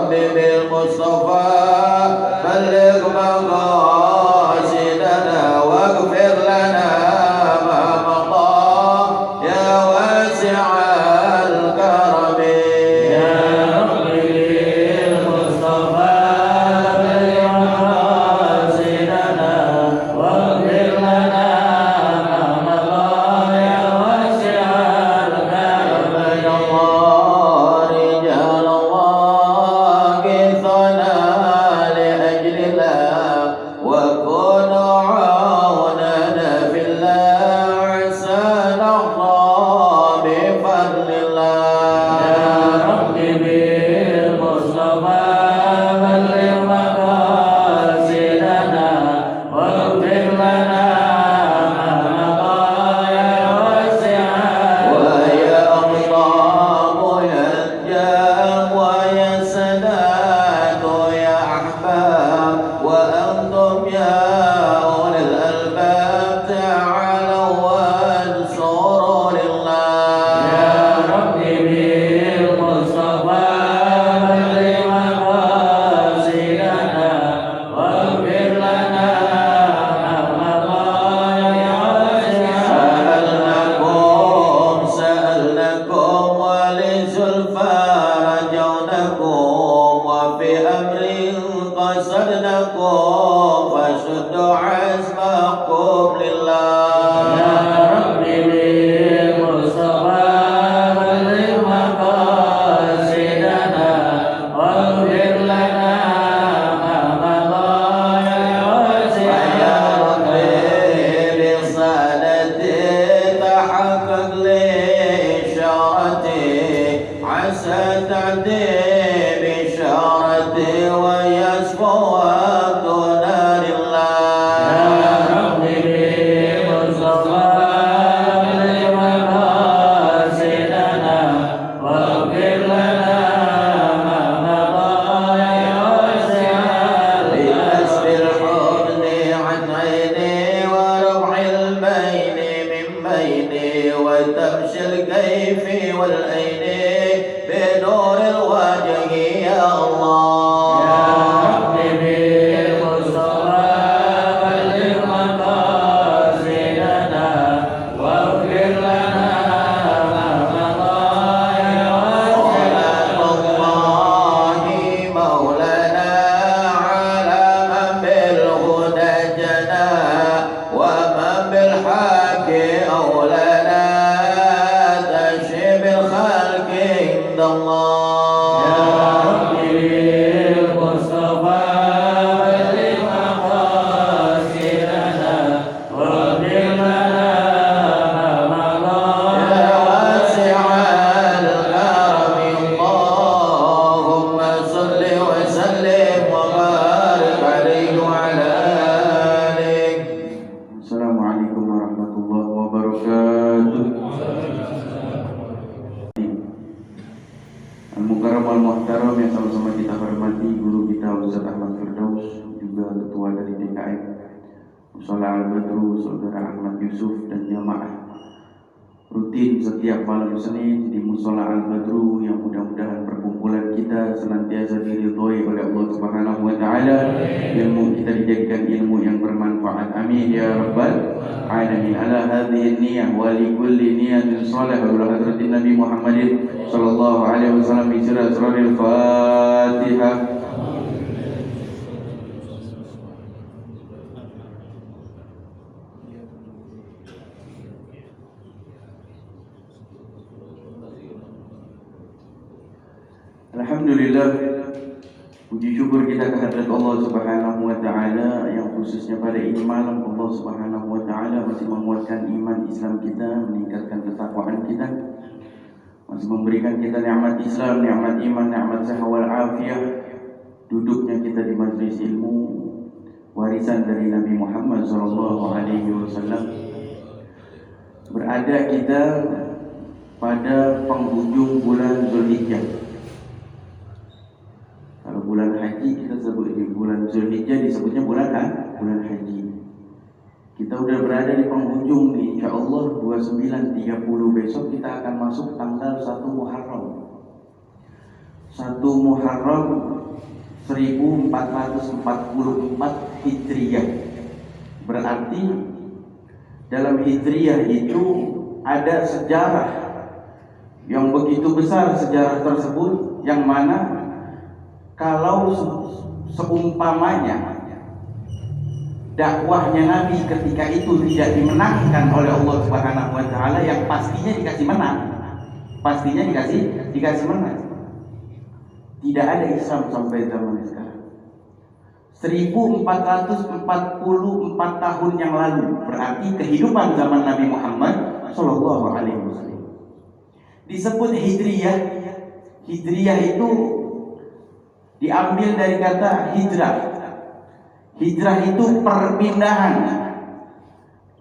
ربي بالمصطفى بلغ مقاصدنا واغفر لنا ما مضى يا واسع الكرم يا ربي بالمصطفى بلغ مقاصدنا واغفر لنا ما مضى يا واسع الكرم يا الله رجال الله كثنا لأجل الله وكونوا عوننا في الله عسى نرضى بفضل الله يا ربي بالمصطفى بلغ مقاصدنا واغفر لنا ما مضى يا واسع ويا أمطار يا الجام ويا سداد يا أحباب وأنتم يا أولي الألباب تعالوا وانصروا لله يا ربي بالمصطفى بلغ مقاصدنا واغفر لنا ما مضى يا واسع سألناكم ولزلفى رجونكم وفي أمر قصدناكم فشدوا عزمكم لله يا ربي بالمصطفى بلغ مقاصدنا واغفر لنا ما مضى يا واسع يا ربي بصالتي تحقق لإشارتي عسى تعدي بإشارتي ويصفو وقتنا لله يا ربي بالمصطفى بلغ مقاصدنا واغفر لنا ما مضى يا واسع بكسب الحزن عن عيني ورفع البين من بيني وتمشي الكيف والأين بنور الوجه يا الله يا ربي بالمصطفى بلغ مقاصدنا واغفر لنا ما مضى يا واسع الله مولانا على من بالهدى جنى ومن بالحق أولانا تشيب الخلق عند الله يا ربي بالمصطفى بلغ مقاصدنا واغفر لنا ما مضى يا واسع الكرم اللهم صل وسلم وبارك عليه وعلى آله. Assalamualaikum warahmatullahi wabarakatuh. Al-Mukarram al-Muhtaram yang sama-sama kita hormati guru kita Ustaz Ahmad Firdaus, juga ketua dari DKM Mushola Al-Badru Saudara Ahmad Yusuf, dan jamaah rutin setiap malam Senin di Mushola Al-Badru yang mudah-mudahan perkumpulan kita senantiasa diridhoi oleh Allah Subhanahu wa taala. Ilmu kita dijadikan ilmu yang bermanfaat. Amin ya rabbal alamin. Ala hadhihi niyyah wa li kulli niyatin salihah wa hadratin Nabi Muhammadin sallallahu alaihi wasallam bi sirril Fatihah. Alhamdulillah, puji syukur kita kehadirat Allah Subhanahu wa taala yang khususnya pada ini malam Allah Subhanahu wa taala masih menguatkan iman Islam kita, meningkatkan ketakwaan kita, masih memberikan kita nikmat Islam, nikmat iman, nikmat sehat wal afiah. Duduknya kita di majelis ilmu warisan dari Nabi Muhammad sallallahu alaihi wasallam. Berada kita pada penghujung bulan Zulhijjah. Kalau bulan haji kita sebut di bulan Zulhijjah disebutnya bulan haji. Kita udah berada di penghujung nih, insyaallah 29-30 besok kita akan masuk tanggal 1 Muharram. 1 Muharram 1444 Hijriyah. Berarti dalam Hijriyah itu ada sejarah yang begitu besar. Sejarah tersebut yang mana kalau seumpamanya dakwahnya Nabi ketika itu tidak dimenangkan oleh Allah Subhanahu wa taala, yang pastinya dikasih menang. Pastinya dikasih menang. Tidak ada Islam sampai zaman sekarang. 1444 tahun yang lalu, berarti kehidupan zaman Nabi Muhammad sallallahu alaihi wasallam. Disebut Hijriyah. Hijriyah itu diambil dari kata hijrah. Hijrah itu perpindahan.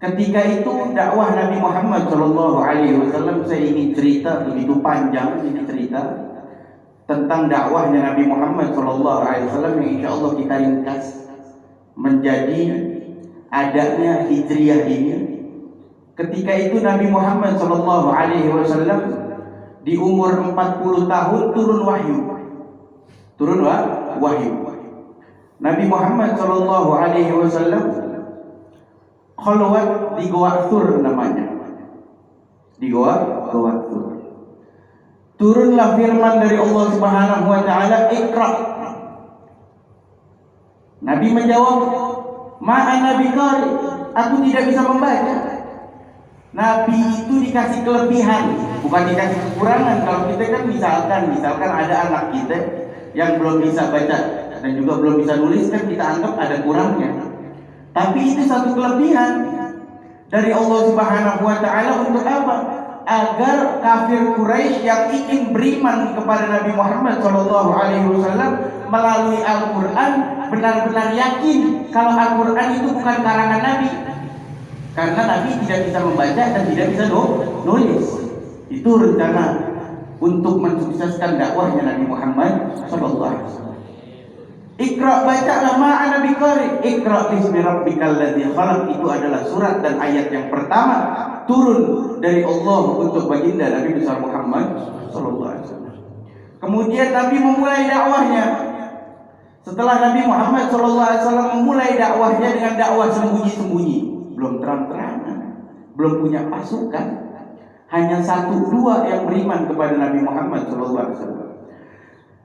Ketika itu dakwah Nabi Muhammad sallallahu alaihi wasallam, saya ingin cerita begitu panjang ini cerita tentang dakwahnya Nabi Muhammad sallallahu alaihi wasallam yang insyaallah kita ringkas menjadi adanya Hijriyah ini. Ketika itu Nabi Muhammad sallallahu alaihi wasallam di umur 40 tahun turun wahyu. Turun wahyu. Nabi Muhammad sallallahu alaihi wasallam khalwat di Goa Tsur namanya. Di Goa Tsur. Turunlah firman dari Allah Subhanahu wa taala, "Iqra." Nabi menjawab, "Ma'ana biqari." Aku tidak bisa membaca. Nabi itu dikasih kelebihan, bukan dikasih kekurangan. Kalau kita kan misalkan ada anak kita yang belum bisa baca dan juga belum bisa nulis, kan kita anggap ada kurangnya. Tapi itu satu kelebihan dari Allah Subhanahu wa taala untuk apa? Agar kafir Quraisy yang ingin beriman kepada Nabi Muhammad sallallahu alaihi wasallam melalui Al-Qur'an benar-benar yakin kalau Al-Qur'an itu bukan karangan Nabi. Karena Nabi tidak bisa membaca dan tidak bisa nulis. Itu rencana untuk mensukseskan dakwahnya Nabi Muhammad sallallahu alaihi wasallam. Iqra, bacalah ma'ana biqari. Iqra bismi rabbikal ladzi khalaq. Itu adalah surat dan ayat yang pertama turun dari Allah untuk baginda Nabi besar Muhammad sallallahu alaihi wasallam. Kemudian Nabi memulai dakwahnya. Setelah Nabi Muhammad sallallahu alaihi wasallam memulai dakwahnya dengan dakwah sembunyi-sembunyi, belum terang-terangan, belum punya pasukan, hanya 1-2 yang beriman kepada Nabi Muhammad sallallahu alaihi wasallam.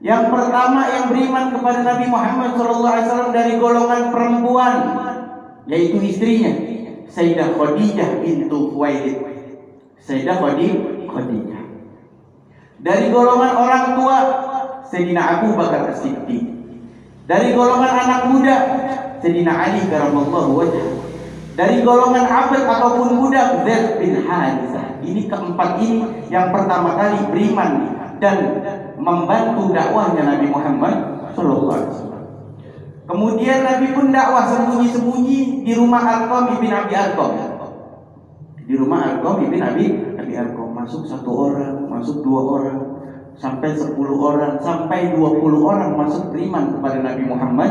Yang pertama yang beriman kepada Nabi Muhammad SAW dari golongan perempuan, yaitu istrinya Sayyidah Khadijah bintu Khuwailid. Sayyidah Khadijah. Dari golongan orang tua Sayyidina Abu Bakar As-Siddiq. Dari golongan anak muda Sayyidina Ali karamallahu wajhah. Dari golongan abad ataupun budak Zaid bin Harithah. Ini keempat ini yang pertama kali beriman dan membantu dakwahnya Nabi Muhammad sallallahu alaihi wasallam. Kemudian Nabi pun dakwah sembunyi-sembunyi di rumah Arqam ibn Abi Arqam. Di rumah Arqam ibn Abi Arqam masuk 1 orang, masuk 2 orang, sampai 10 orang, sampai 20 orang masuk beriman kepada Nabi Muhammad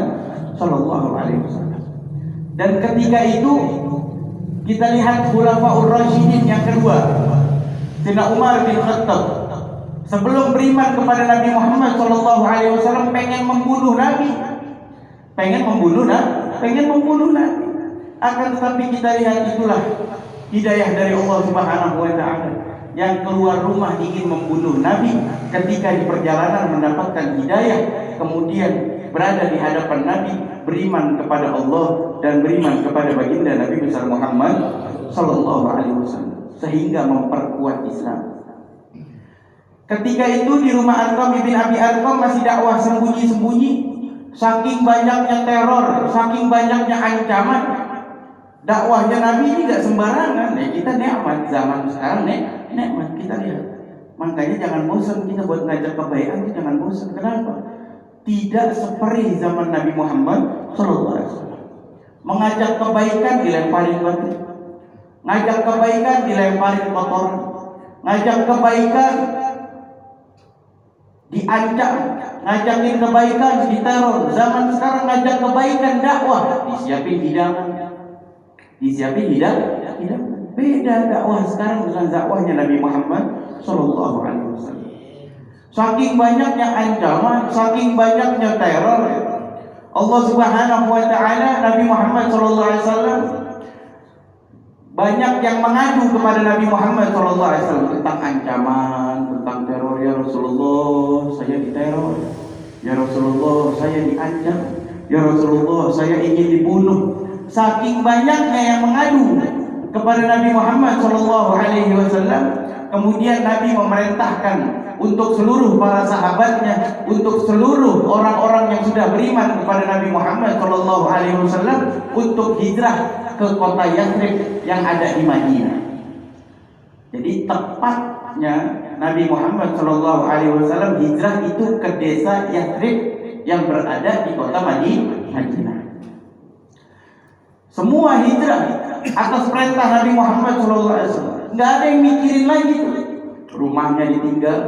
sallallahu alaihi wasallam. Dan ketika itu kita lihat Khulafaur Rasyidin yang kedua, Sayyidina Umar bin Khattab. Sebelum beriman kepada Nabi Muhammad sallallahu alaihi wasallam pengen membunuh Nabi. Pengen membunuh Nabi. Akan tetapi kita lihat itulah hidayah dari Allah Subhanahu wa taala. Yang keluar rumah ingin membunuh Nabi, ketika di perjalanan mendapatkan hidayah, kemudian berada di hadapan Nabi, beriman kepada Allah dan beriman kepada baginda Nabi besar Muhammad sallallahu alaihi wasallam, sehingga memperkuat Islam. Ketika itu di rumah Arqam ibn Abi Arqam masih dakwah sembunyi-sembunyi. Saking banyaknya teror, saking banyaknya ancaman, dakwahnya Nabi ini tidak sembarangan. Kita nikmat zaman sekarang, nikmat kita lihat. Makanya jangan bosan kita buat ngajak kebaikan itu, jangan bosan. Kenapa? Tidak seperti zaman Nabi Muhammad sallallahu alaihi wasallam. Mengajak kebaikan dilemparin batu, ngajak kebaikan dilemparin kotoran, ngajak kebaikan diancam, ngajakin kebaikan diteror. Zaman sekarang ngajak kebaikan dakwah disiapin hidangan. Beda dakwah sekarang dengan dakwahnya Nabi Muhammad sallallahu alaihi wasallam. saking banyaknya ancaman, saking banyaknya teror. Allah Subhanahu wa taala, Nabi Muhammad sallallahu alaihi wasallam, banyak yang mengadu kepada Nabi Muhammad sallallahu alaihi wasallam tentang ancaman, tentang teror. Ya Rasulullah, saya diteror. Ya Rasulullah, saya diancam. Ya Rasulullah, saya ingin dibunuh. Saking banyaknya yang mengadu kepada Nabi Muhammad sallallahu alaihi wasallam, kemudian Nabi memerintahkan untuk seluruh para sahabatnya, untuk seluruh orang-orang yang sudah beriman kepada Nabi Muhammad sallallahu alaihi wasallam untuk hijrah ke kota Yathrib yang ada di Madinah. Jadi tepatnya Nabi Muhammad sallallahu alaihi wasallam hijrah itu ke desa Yathrib yang berada di kota Madinah. Semua hijrah atas perintah Nabi Muhammad sallallahu alaihi wasallam. Nggak ada yang mikirin lagi tuh. Rumahnya ditinggal,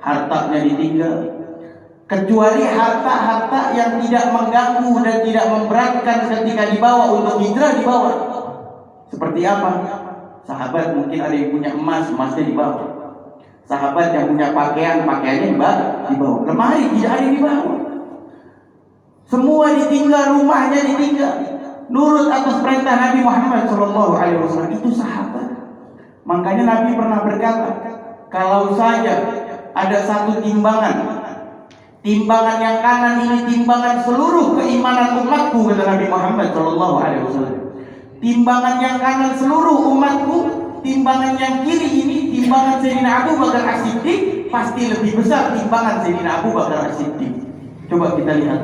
hartanya ditinggal, kecuali harta-harta yang tidak mengganggu dan tidak memberatkan ketika dibawa untuk hijrah dibawa. Seperti apa? Sahabat mungkin ada yang punya emas, emasnya dibawa. Sahabat yang punya pakaian, pakaiannya dibawa. Lemari tidak ada yang dibawa. Semua ditinggal, rumahnya ditinggal. Nurut atas perintah Nabi Muhammad SAW. Itu sahabat. Makanya Nabi pernah berkata, kalau saja ada satu timbangan yang kanan ini timbangan seluruh keimanan umatku, kata Nabi Muhammad SAW. Timbangan yang kanan seluruh umatku, timbangan yang kiri ini timbangan Sayyidina Abu Bakar As-Siddiq, pasti lebih besar timbangan Sayyidina Abu Bakar As-Siddiq. Coba kita lihat.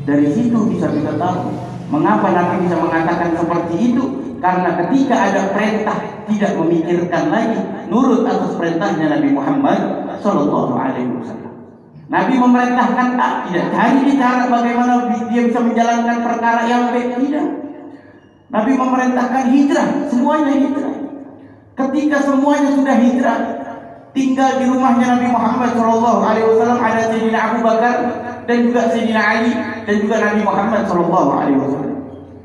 Dari situ bisa kita tahu mengapa Nabi bisa mengatakan seperti itu. Karena ketika ada perintah tidak memikirkan lagi, nurut atas perintahnya Nabi Muhammad SAW. Nabi memerintahkan A, tidak cari cara bagaimana dia bisa menjalankan perkara yang baik, tidak. Nabi memerintahkan hijrah, semuanya hijrah. Ketika semuanya sudah hijrah, tinggal di rumahnya Nabi Muhammad SAW ada Sayyidina Abu Bakar dan juga Sayyidina Ali dan juga Nabi Muhammad SAW.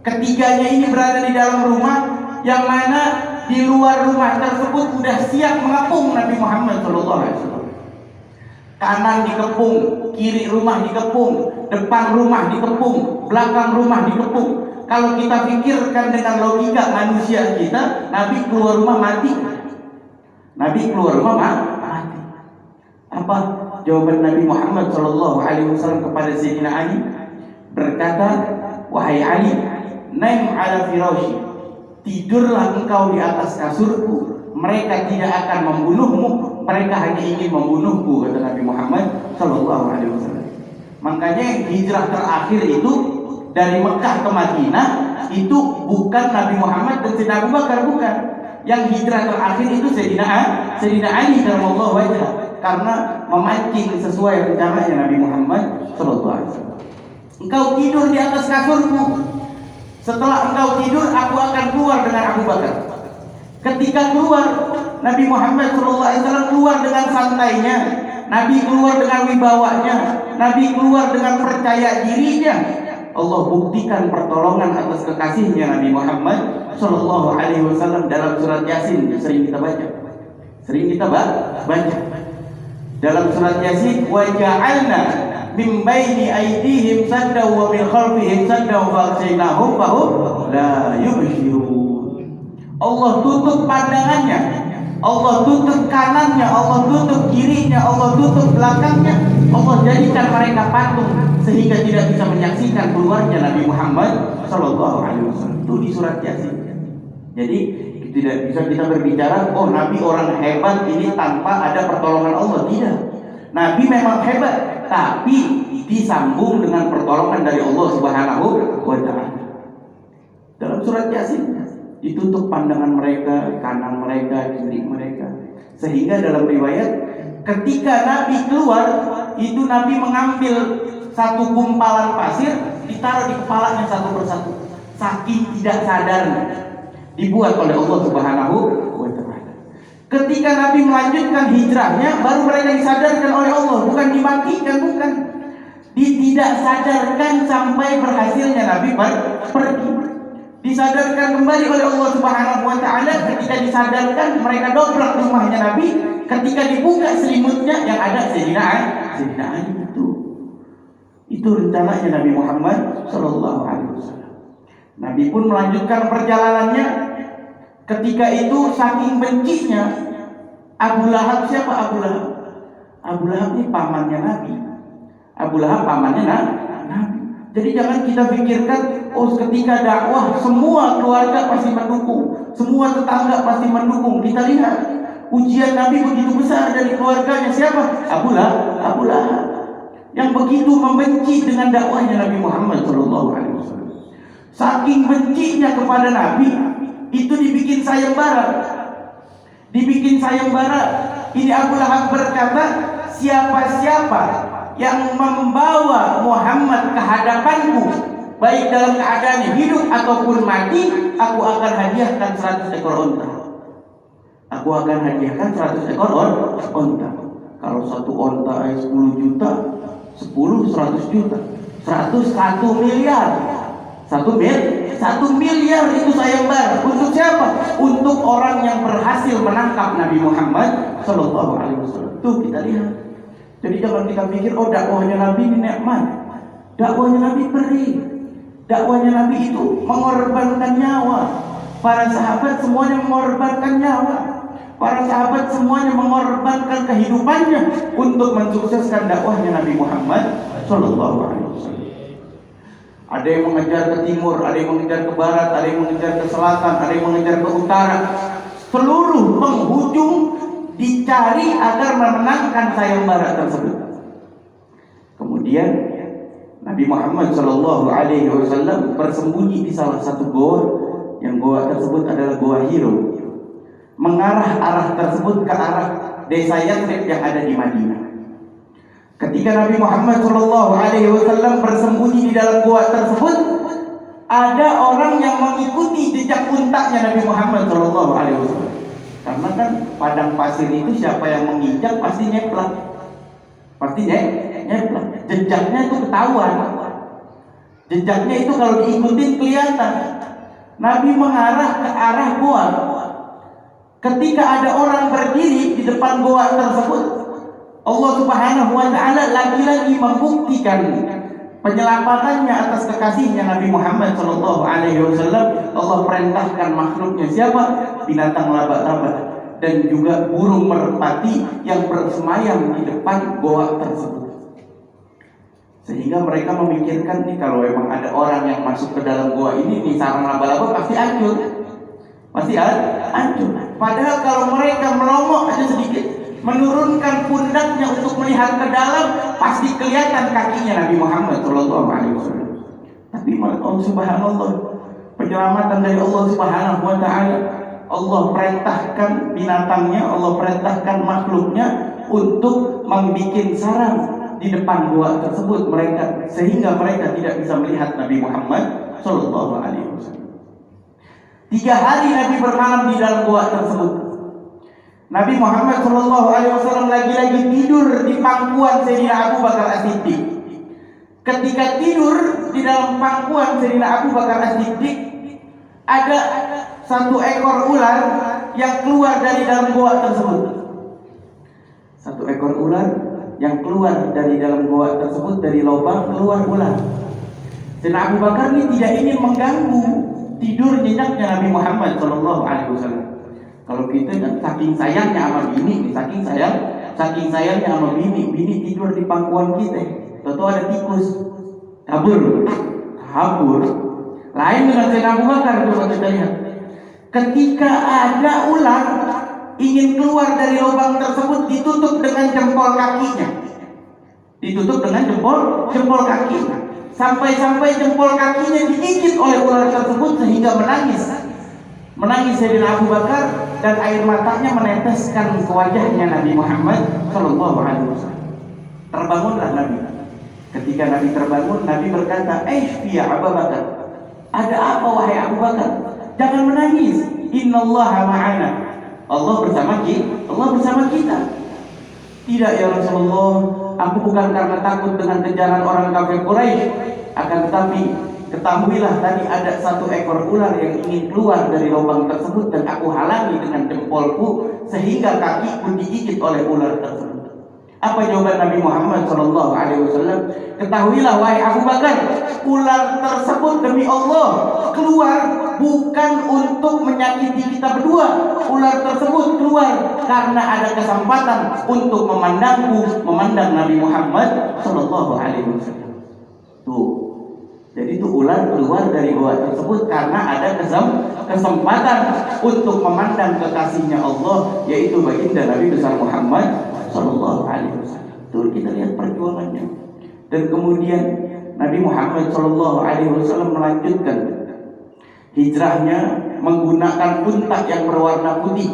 Ketiganya ini berada di dalam rumah yang mana di luar rumah tersebut sudah siap mengepung Nabi Muhammad SAW. Kanan dikepung, kiri rumah dikepung, depan rumah dikepung, belakang rumah dikepung. Kalau kita pikirkan dengan logika manusia kita, Nabi keluar rumah mati. Nabi keluar rumah mati. Apa jawaban Nabi Muhammad SAW kepada Sayyidina Ali? Berkata, wahai Ali, naim ala firashi, tidurlah engkau di atas kasurku. Mereka tidak akan membunuhmu, mereka hanya ingin membunuhku, kata Nabi Muhammad SAW. Makanya hijrah terakhir itu dari Mekah ke Madinah itu bukan Nabi Muhammad dan Sayyidina Abu Bakar, bukan. Yang hijrah terakhir itu Sayyidina Ali radhiyallahu anhu, karena memancing sesuai rencananya Nabi Muhammad SAW. Engkau tidur di atas kasurku. Setelah engkau tidur, aku akan keluar dengan Abu Bakar. Ketika keluar, Nabi Muhammad SAW keluar dengan santainya. Nabi keluar dengan wibawanya. Nabi keluar dengan percaya dirinya. Allah buktikan pertolongan atas kekasihnya Nabi Muhammad SAW dalam surat Yasin. Sering kita baca. Dalam surat Yasin, wa ja'alna min baini aydihim saddaw wa min khalfihim saddaw fa'ashaynahum fahum la yubsirun. Allah tutup pandangannya, Allah tutup kanannya, Allah tutup kirinya, Allah tutup belakangnya. Allah jadikan mereka patung sehingga tidak bisa menyaksikan keluarnya Nabi Muhammad SAW. Itu di surat Yasin. Jadi tidak bisa kita berbicara, oh Nabi orang hebat ini tanpa ada pertolongan Allah. Tidak. Nabi memang hebat, tapi disambung dengan pertolongan dari Allah Subhanahu wa Ta'ala. Dalam surat Yasin ditutup pandangan mereka, kanan mereka, kiri mereka. Sehingga dalam riwayat ketika Nabi keluar, itu Nabi mengambil satu gumpalan pasir, ditaruh di kepalanya satu persatu. Saking tidak sadarnya, dibuat oleh Allah Subhanahu wa Ta'ala. Ketika Nabi melanjutkan hijrahnya, baru mereka disadarkan oleh Allah, bukan dimatikan, bukan. Tidak sadarkan sampai berhasilnya Nabi pergi. Disadarkan kembali oleh Allah Subhanahu wa Ta'ala. Ketika disadarkan, mereka dobrak rumahnya Nabi, ketika dibuka selimutnya yang ada Sayyidina Ali itu rencananya Nabi Muhammad Shallallahu Alaihi Wasallam. Nabi pun melanjutkan perjalanannya. Ketika itu saking bencinya Abu Lahab, siapa Abu Lahab? Abu Lahab ini pamannya Nabi. Abu Lahab pamannya Nabi. Jadi jangan kita pikirkan, oh ketika dakwah semua keluarga pasti mendukung, semua tetangga pasti mendukung. Kita lihat ujian Nabi begitu besar dari keluarganya. Siapa? Abu Lahab yang begitu membenci dengan dakwahnya Nabi Muhammad SAW. Saking bencinya kepada Nabi, itu dibikin sayembara. Ini Abu Lahab berkata, siapa-siapa yang membawa Muhammad ke hadapanku, baik dalam keadaan hidup ataupun mati, aku akan hadiahkan 100 ekor unta. Kalau satu unta 10 juta, 100 juta, 1 miliar. 1 miliar itu sayembara. Untuk siapa? Untuk orang yang berhasil menangkap Nabi Muhammad Sallallahu Alaihi Wasallam. Tuh kita lihat. Jadi jangan kita pikir, oh dakwahnya Nabi ini nikmat. Dakwahnya Nabi perih. Dakwahnya Nabi itu mengorbankan nyawa. Para sahabat semuanya mengorbankan nyawa. Para sahabat semuanya mengorbankan kehidupannya untuk mensukseskan dakwahnya Nabi Muhammad Sallallahu Alaihi Wasallam. Ada yang mengejar ke timur, ada yang mengejar ke barat, ada yang mengejar ke selatan, ada yang mengejar ke utara. Seluruh penghujung dicari agar memenangkan sayembara tersebut. Kemudian Nabi Muhammad Shallallahu Alaihi Wasallam bersembunyi di salah satu goa, yang goa tersebut adalah goa Hiro. Mengarah arah tersebut ke arah desa Yathrib yang ada di Madinah. Ketika Nabi Muhammad Shallallahu Alaihi Wasallam bersembunyi di dalam gua tersebut, ada orang yang mengikuti jejak untanya Nabi Muhammad Shallallahu Alaihi Wasallam. Karena kan padang pasir itu siapa yang menginjak pasti nyeplak, Jejaknya itu ketahuan. Jejaknya itu kalau diikutin kelihatan. Nabi mengarah ke arah gua. Ketika ada orang berdiri di depan gua tersebut, Allah Subhanahu wa Ta'ala lagi-lagi membuktikan penyelapatannya atas kekasihnya Nabi Muhammad Sallallahu Alaihi Wasallam. Allah perintahkan makhluknya siapa? Binatang laba-laba dan juga burung merpati yang bersemayam di depan goa tersebut. Sehingga mereka memikirkan nih, kalau memang ada orang yang masuk ke dalam goa ini, nih sarang laba-laba pasti hancur. Padahal kalau mereka melongok aja sedikit, menurunkan pundaknya untuk melihat ke dalam, pasti kelihatan kakinya Nabi Muhammad Shallallahu Alaihi Wasallam. Tapi subhanallah, penyelamatan dari Allah Subhanahu Wa Taala. Allah perintahkan binatangnya, Allah perintahkan makhluknya untuk membuat sarang di depan gua tersebut sehingga mereka tidak bisa melihat Nabi Muhammad Shallallahu Alaihi Wasallam. 3 hari Nabi bermalam di dalam gua tersebut. Nabi Muhammad Shallallahu Alaihi Wasallam lagi-lagi tidur di pangkuan Sayyidina Abu Bakar As-Siddiq. Ketika tidur di dalam pangkuan Sayyidina Abu Bakar As-Siddiq, ada 1 ekor ular yang keluar dari dalam gua tersebut. 1 ekor ular yang keluar dari dalam gua tersebut, dari lubang keluar ular. Sayyidina Abu Bakar ini tidak ingin mengganggu tidur nyenyaknya Nabi Muhammad Shallallahu Alaihi Wasallam. Kalau kita kan saking sayangnya sama bini, saking sayangnya sama bini tidur di pangkuan kita. Tahu ada tikus kabur. Lain dengan Sayyidina Abu Bakar, coba kita lihat. Ketika ada ular ingin keluar dari lubang tersebut, ditutup dengan jempol kakinya. Jempol kakinya. Sampai jempol kakinya digigit oleh ular tersebut sehingga menangis Sayyidina Abu Bakar, dan air matanya meneteskan ke wajahnya Nabi Muhammad Shallallahu Alaihi Wasallam. Terbangunlah Nabi. Ketika Nabi terbangun, Nabi berkata, ya Abu Bakar, ada apa wahai Abu Bakar? Jangan menangis. Innallaha ma'ana. Allah bersama kita. Tidak ya Rasulullah, aku bukan karena takut dengan kejaran orang kafir Quraisy, akan tetapi ketahuilah tadi ada satu ekor ular yang ingin keluar dari lubang tersebut dan aku halangi dengan jempolku sehingga kakiku digigit oleh ular tersebut. Apa jawaban Nabi Muhammad SAW? Ketahuilah wahai Abu Bakar, ular tersebut demi Allah keluar bukan untuk menyakiti kita berdua. Ular tersebut keluar karena ada kesempatan untuk memandang Nabi Muhammad SAW. Tuh, jadi itu ular keluar dari gua tersebut karena ada kesempatan untuk memandang kekasihnya Allah, yaitu baginda Nabi besar Muhammad Sallallahu Alaihi Wasallam. Tuh kita lihat perjuangannya. Dan kemudian Nabi Muhammad Sallallahu Alaihi Wasallam melanjutkan hijrahnya menggunakan unta yang berwarna putih.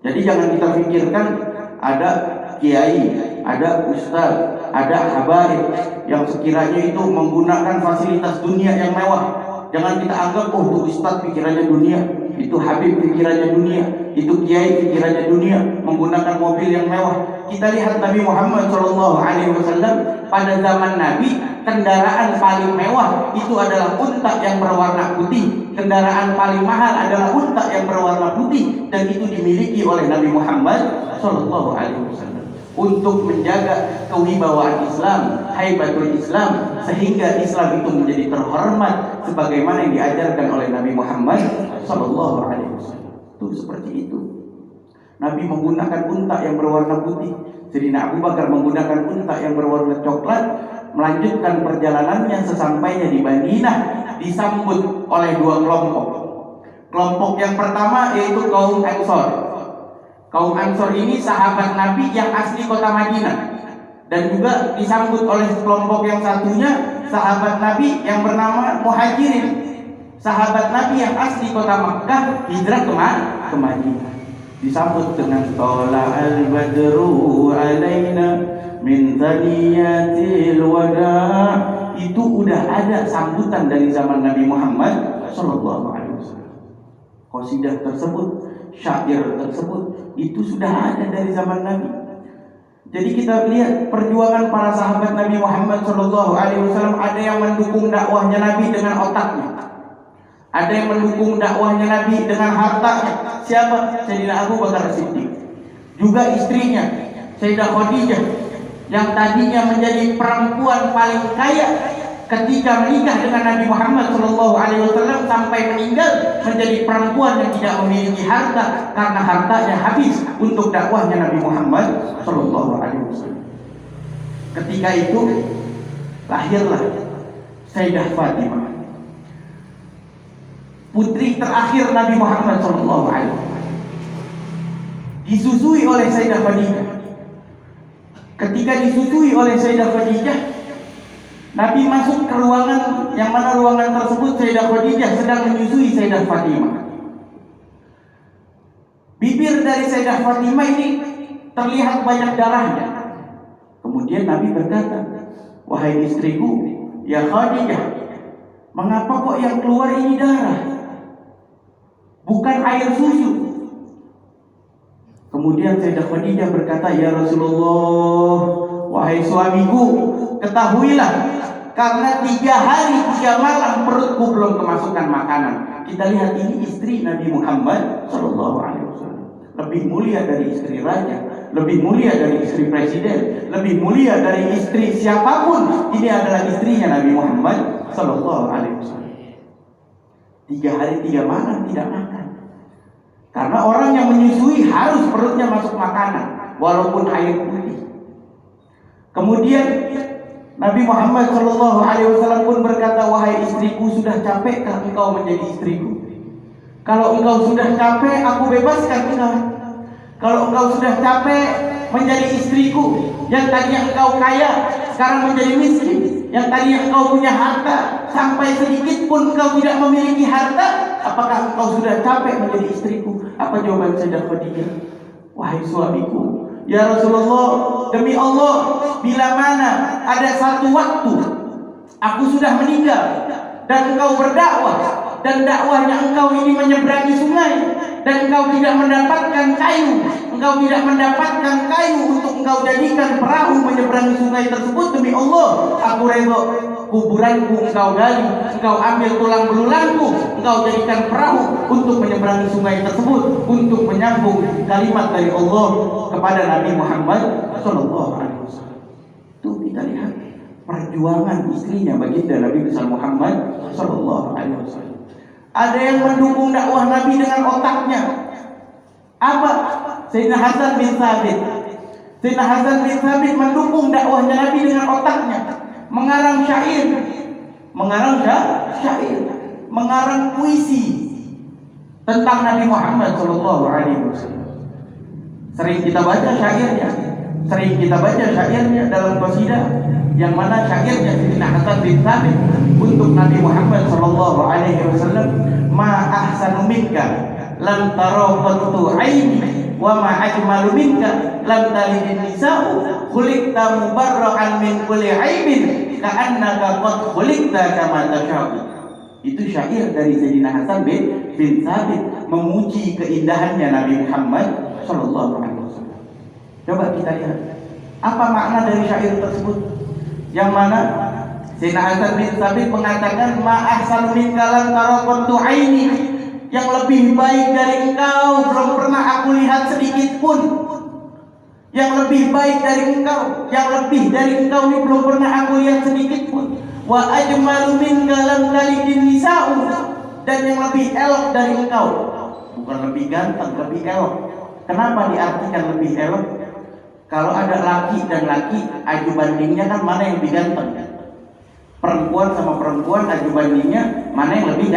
Jadi jangan kita pikirkan ada kiai, ada ustaz, ada habaib yang sekiranya itu menggunakan fasilitas dunia yang mewah. Jangan kita anggap itu ustaz pikirannya dunia, itu habib pikirannya dunia, itu kiai pikirannya dunia, menggunakan mobil yang mewah. Kita lihat Nabi Muhammad SAW pada zaman Nabi, kendaraan paling mewah itu adalah unta yang berwarna putih. Kendaraan paling mahal adalah unta yang berwarna putih, dan itu dimiliki oleh Nabi Muhammad SAW untuk menjaga kewibawaan Islam, haibatul Islam, sehingga Islam itu menjadi terhormat sebagaimana yang diajarkan oleh Nabi Muhammad SAW. Itu seperti itu. Nabi menggunakan unta yang berwarna putih, Sayyidina Abu Bakar menggunakan unta yang berwarna coklat, melanjutkan perjalanannya. Sesampainya di Madinah disambut oleh dua kelompok. Kelompok yang pertama yaitu kaum Ansor. Kaum Ansor ini sahabat Nabi yang asli kota Madinah, dan juga disambut oleh kelompok yang satunya sahabat Nabi yang bernama Muhajirin, sahabat Nabi yang asli kota Makkah hijrah ke Madinah. Disambut dengan Tala al-badru alaina min thaniyatil wada. Itu udah ada sambutan dari zaman Nabi Muhammad sallallahu alaihi wasallam. Qasidah tersebut, syair tersebut itu sudah ada dari zaman Nabi. Jadi kita lihat perjuangan para sahabat Nabi Muhammad sallallahu alaihi wasallam. Ada yang mendukung dakwahnya Nabi dengan otaknya, ada yang mendukung dakwahnya Nabi dengan hartanya. Siapa? Sayyidina Abu Bakar Siddiq. Juga istrinya Sayyidah Khadijah, yang tadinya menjadi perempuan paling kaya ketika menikah dengan Nabi Muhammad SAW, sampai meninggal menjadi perempuan yang tidak memiliki harta karena hartanya habis untuk dakwahnya Nabi Muhammad SAW. Ketika itu lahirlah Sayyidah Fatimah, putri terakhir Nabi Muhammad SAW, disusui oleh Sayyidah Khadijah. Ketika disusui oleh Sayyidah Khadijah, Nabi masuk ke ruangan yang mana ruangan tersebut Sayyidah Khadijah sedang menyusui Sayyidah Fatimah. Bibir dari Sayyidah Fatimah ini terlihat banyak darahnya. Kemudian Nabi berkata, "Wahai istriku, ya Khadijah, mengapa kok yang keluar ini darah? Bukan air susu." Kemudian Sayyidah Khadijah berkata, "Ya Rasulullah, wahai suamiku, ketahuilah, karena 3 hari 3 malam perutku belum kemasukan makanan." Kita lihat ini istri Nabi Muhammad SAW. Lebih mulia dari istri raja, lebih mulia dari istri presiden, lebih mulia dari istri siapapun. Ini adalah istrinya Nabi Muhammad SAW. 3 hari 3 malam tidak makan. Karena orang yang menyusui harus perutnya masuk makanan, walaupun air putih. Kemudian Nabi Muhammad SAW pun berkata, "Wahai istriku, sudah capekkah engkau menjadi istriku? Kalau engkau sudah capek, aku bebaskan engkau. Kalau engkau sudah capek menjadi istriku, yang tadinya engkau kaya sekarang menjadi miskin, yang tadinya engkau punya harta sampai sedikit pun engkau tidak memiliki harta, apakah engkau sudah capek menjadi istriku?" Apa jawaban Sayyidah Khadijah? "Wahai suamiku, ya Rasulullah, demi Allah, bila mana ada satu waktu aku sudah meninggal dan engkau berdakwah, dan dakwahnya engkau ini menyeberangi sungai, dan engkau tidak mendapatkan kayu, engkau tidak mendapatkan kayu untuk engkau jadikan perahu menyeberangi sungai tersebut, demi Allah, aku redha. kuburanku engkau gali, engkau ambil tulang belulangku, engkau jadikan perahu untuk menyeberangi sungai tersebut, untuk menyambung kalimat dari Allah kepada Nabi Muhammad sallallahu alaihi wasallam. Tuh kita lihat perjuangan istrinya baginda Nabi besar Muhammad sallallahu alaihi wasallam. Ada yang mendukung dakwah Nabi dengan otaknya. Apa? Sayyidina Hasan bin Thabit. Sayyidina Hasan bin Thabit mendukung dakwahnya Nabi dengan otaknya. Mengarang syair, mengarang puisi tentang Nabi Muhammad sallallahu alaihi wasallam. Sering kita baca syairnya dalam qasidah yang mana syairnya Sayyidina Hasan bin Thabit untuk Nabi Muhammad sallallahu alaihi wasallam, ma ahsanu minka lam tara qattu aini wa ma ajmalu minka lam talidin nisa'u khuliqta mubarra'an min kulli aibin ka'annaka qad khuliqta kama tasha'u. Itu syair dari Sayyidina Hasan bin Thabit memuji keindahannya Nabi Muhammad sallallahu alaihi wasallam. Coba kita lihat apa makna dari syair tersebut, yang mana Sayyidina Hasan bin Thabit mengatakan ma ahsanu minka lam tara qattu aini, yang lebih baik dari engkau belum pernah aku lihat sedikit pun. Yang lebih baik dari engkau, yang lebih dari engkau ini belum pernah aku lihat sedikit pun. Wa ajmalu minka lam talidin nisa'u, dan yang lebih elok dari engkau, bukan lebih ganteng, lebih elok. Kenapa diartikan lebih elok? Kalau ada laki dan laki, aju bandingnya kan mana yang lebih ganteng? Perempuan sama perempuan, aju bandingnya mana yang lebih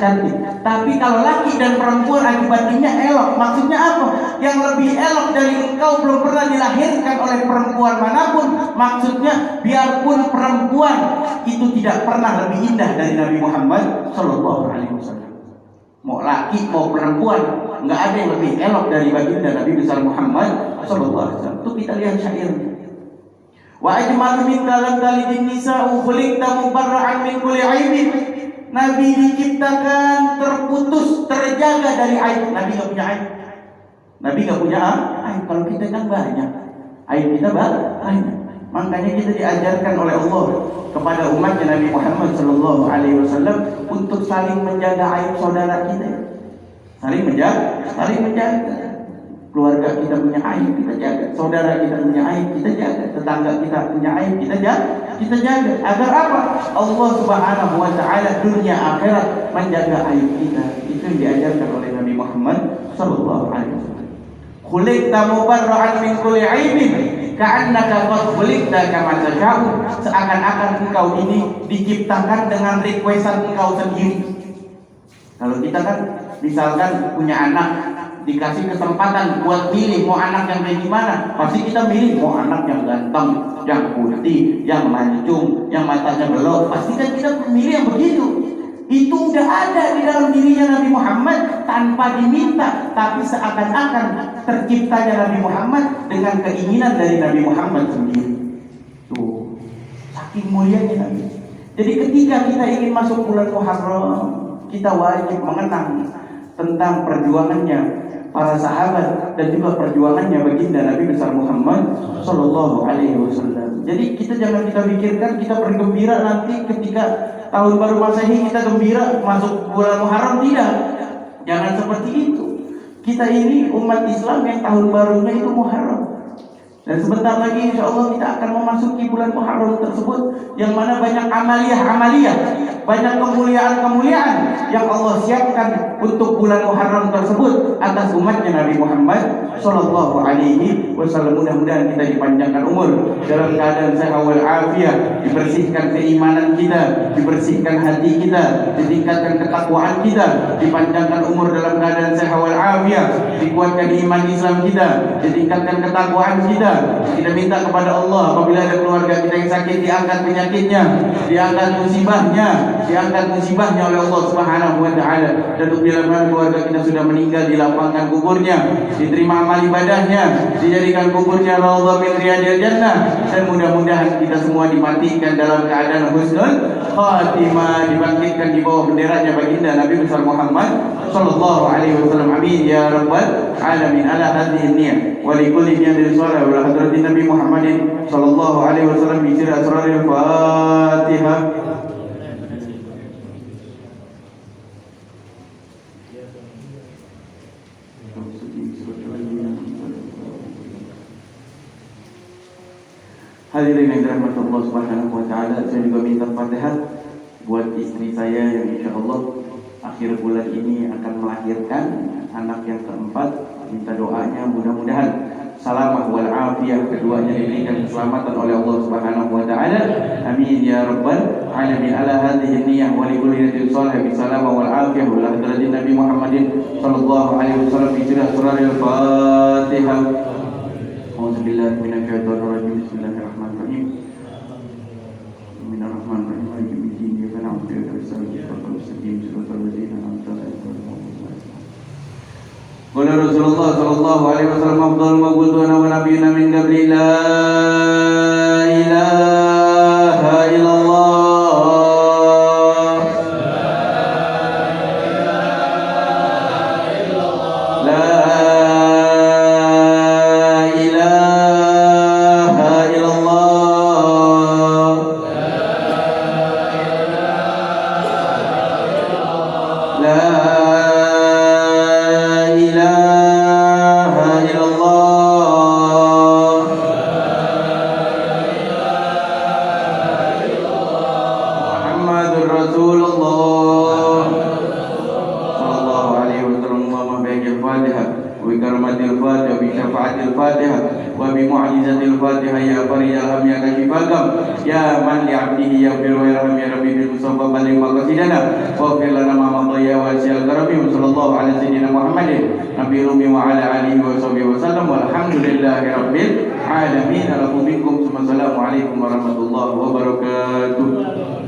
cantik. Tapi kalau laki dan perempuan, aju bandingnya elok. Maksudnya apa? Yang lebih elok dari engkau belum pernah dilahirkan oleh perempuan manapun. Maksudnya biarpun perempuan itu tidak pernah lebih indah dari Nabi Muhammad sallallahu alaihi wasallam. Mau laki mau perempuan, nggak ada yang lebih elok dari baginda Nabi besar Muhammad sallallahu alaihi wasallam. Itu kita lihat syairnya. Wa ajmalu minka lam talidin nisa'u khuliqta mubarra'an min kulli aibin. Nabi diciptakan terputus, terjaga dari aib. Nabi enggak punya aib. Nabi enggak punya aib. Kalau kita kan banyak. Aib kita banyak. Makanya kita diajarkan oleh Allah kepada umatnya Nabi Muhammad sallallahu alaihi wasallam untuk saling menjaga aib saudara kita. Saling menjaga. Keluarga kita punya aib, kita jaga. Saudara kita punya aib, kita jaga. Tetangga kita punya aib, kita jaga. Agar apa? Allah Subhanahu wa taala dunia akhirat menjaga aib kita. Itu yang diajarkan oleh Nabi Muhammad sallallahu alaihi wasallam. Khuliqta mubarra'an min kulli aibin ka'annaka qad khuliqta kama tasha'u. Seakan-akan engkau ini diciptakan dengan requestan engkau sendiri. Kalau kita kan misalkan punya anak, dikasih kesempatan buat pilih mau anak yang kayak gimana, pasti kita pilih mau anak yang ganteng, yang putih, yang mancung, yang matanya belok. Pasti kan kita memilih yang begitu. Itu udah ada di dalam dirinya Nabi Muhammad tanpa diminta, tapi seakan-akan terciptanya Nabi Muhammad dengan keinginan dari Nabi Muhammad sendiri. Tuh, saking mulianya Nabi. Jadi ketika kita ingin masuk bulan Muharram, kita wajib mengenang tentang perjuangannya para sahabat dan juga perjuangannya baginda Nabi besar Muhammad sallallahu alaihi wasallam. Jadi kita pikirkan kita bergembira nanti ketika tahun baru Masehi kita gembira masuk bulan Muharram, tidak. Jangan seperti itu. Kita ini umat Islam yang tahun barunya itu Muharram. Dan sebentar lagi insya Allah kita akan memasuki bulan Muharram tersebut, yang mana banyak amaliyah, banyak kemuliaan yang Allah siapkan untuk bulan Muharram tersebut atas umatnya Nabi Muhammad sallallahu alaihi wasallam. Mudah-mudahan kita dipanjangkan umur dalam keadaan sehat wal afiat, dibersihkan keimanan kita, dibersihkan hati kita, ditingkatkan ketakwaan kita, dipanjangkan umur dalam keadaan sehat wal afiat, dikuatkan iman Islam kita, ditingkatkan ketakwaan kita. Kita minta kepada Allah apabila ada keluarga kita yang sakit, diangkat penyakitnya, diangkat musibahnya oleh Allah Subhanahu wa taala. Dan bila mana keluarga kita sudah meninggal, dilapangkan kuburnya, diterima amal ibadahnya, dijadikan kuburnya raudhah min riyadil jannah, dan mudah-mudahan kita semua dimatikan dalam keadaan husnul khatimah, dibangkitkan di bawah benderanya baginda Nabi besar Muhammad sallallahu alaihi wasallam. Amin ya rabbal alamin. Ala hadhihi niyyah wa li kulli niyyatin shalah wa hadratin Nabi Muhammadin sallallahu alaihi wasallam bi sirri asraril Fatihah. Al-Fatihah. Hadirin yang dirahmati Allah Subhanahu wa taala, saya juga minta Fatihah buat istri saya yang insyaallah akhir bulan ini akan melahirkan anak yang keempat. Minta doanya mudah-mudahan salamah wal afiyah, keduanya diberikan keselamatan oleh Allah Subhanahu wa taala. Amin ya rabbal alamin. Ala hadhihi niyyah wa li kulli niyatin shalihah bi salamah wal afiyah wa hadratin Nabi Muhammadin sallallahu alaihi wasallam fi surah Al-Fatihah. A'udzubillahi minasyaitonir rajim. Bismillahirrahmanirrahim. Bismillahirrahmanirrahim. Maliki yaumiddin. Iyyaka na'budu wa iyyaka nasta'in. Ihdinas mustaqim. Shiratal ladzina an'amta 'alaihim. Qala Rasulullah sallallahu alaihi wasallam afdhalul mabuduna wa nabiyuna min qabli la ilaha illallah. Ya man li 'abdihi yaghfir wa yarham ya rabbi bil musaffah baligh maqasidana wa fir lana ma madaya wa syal karim sallallahu ala sayyidina Muhammadin nabiyil ummi wa ala alihi wa sahbihi wa sallam walhamdulillahi rabbil alamin. Assalamualaikum warahmatullahi wabarakatuh.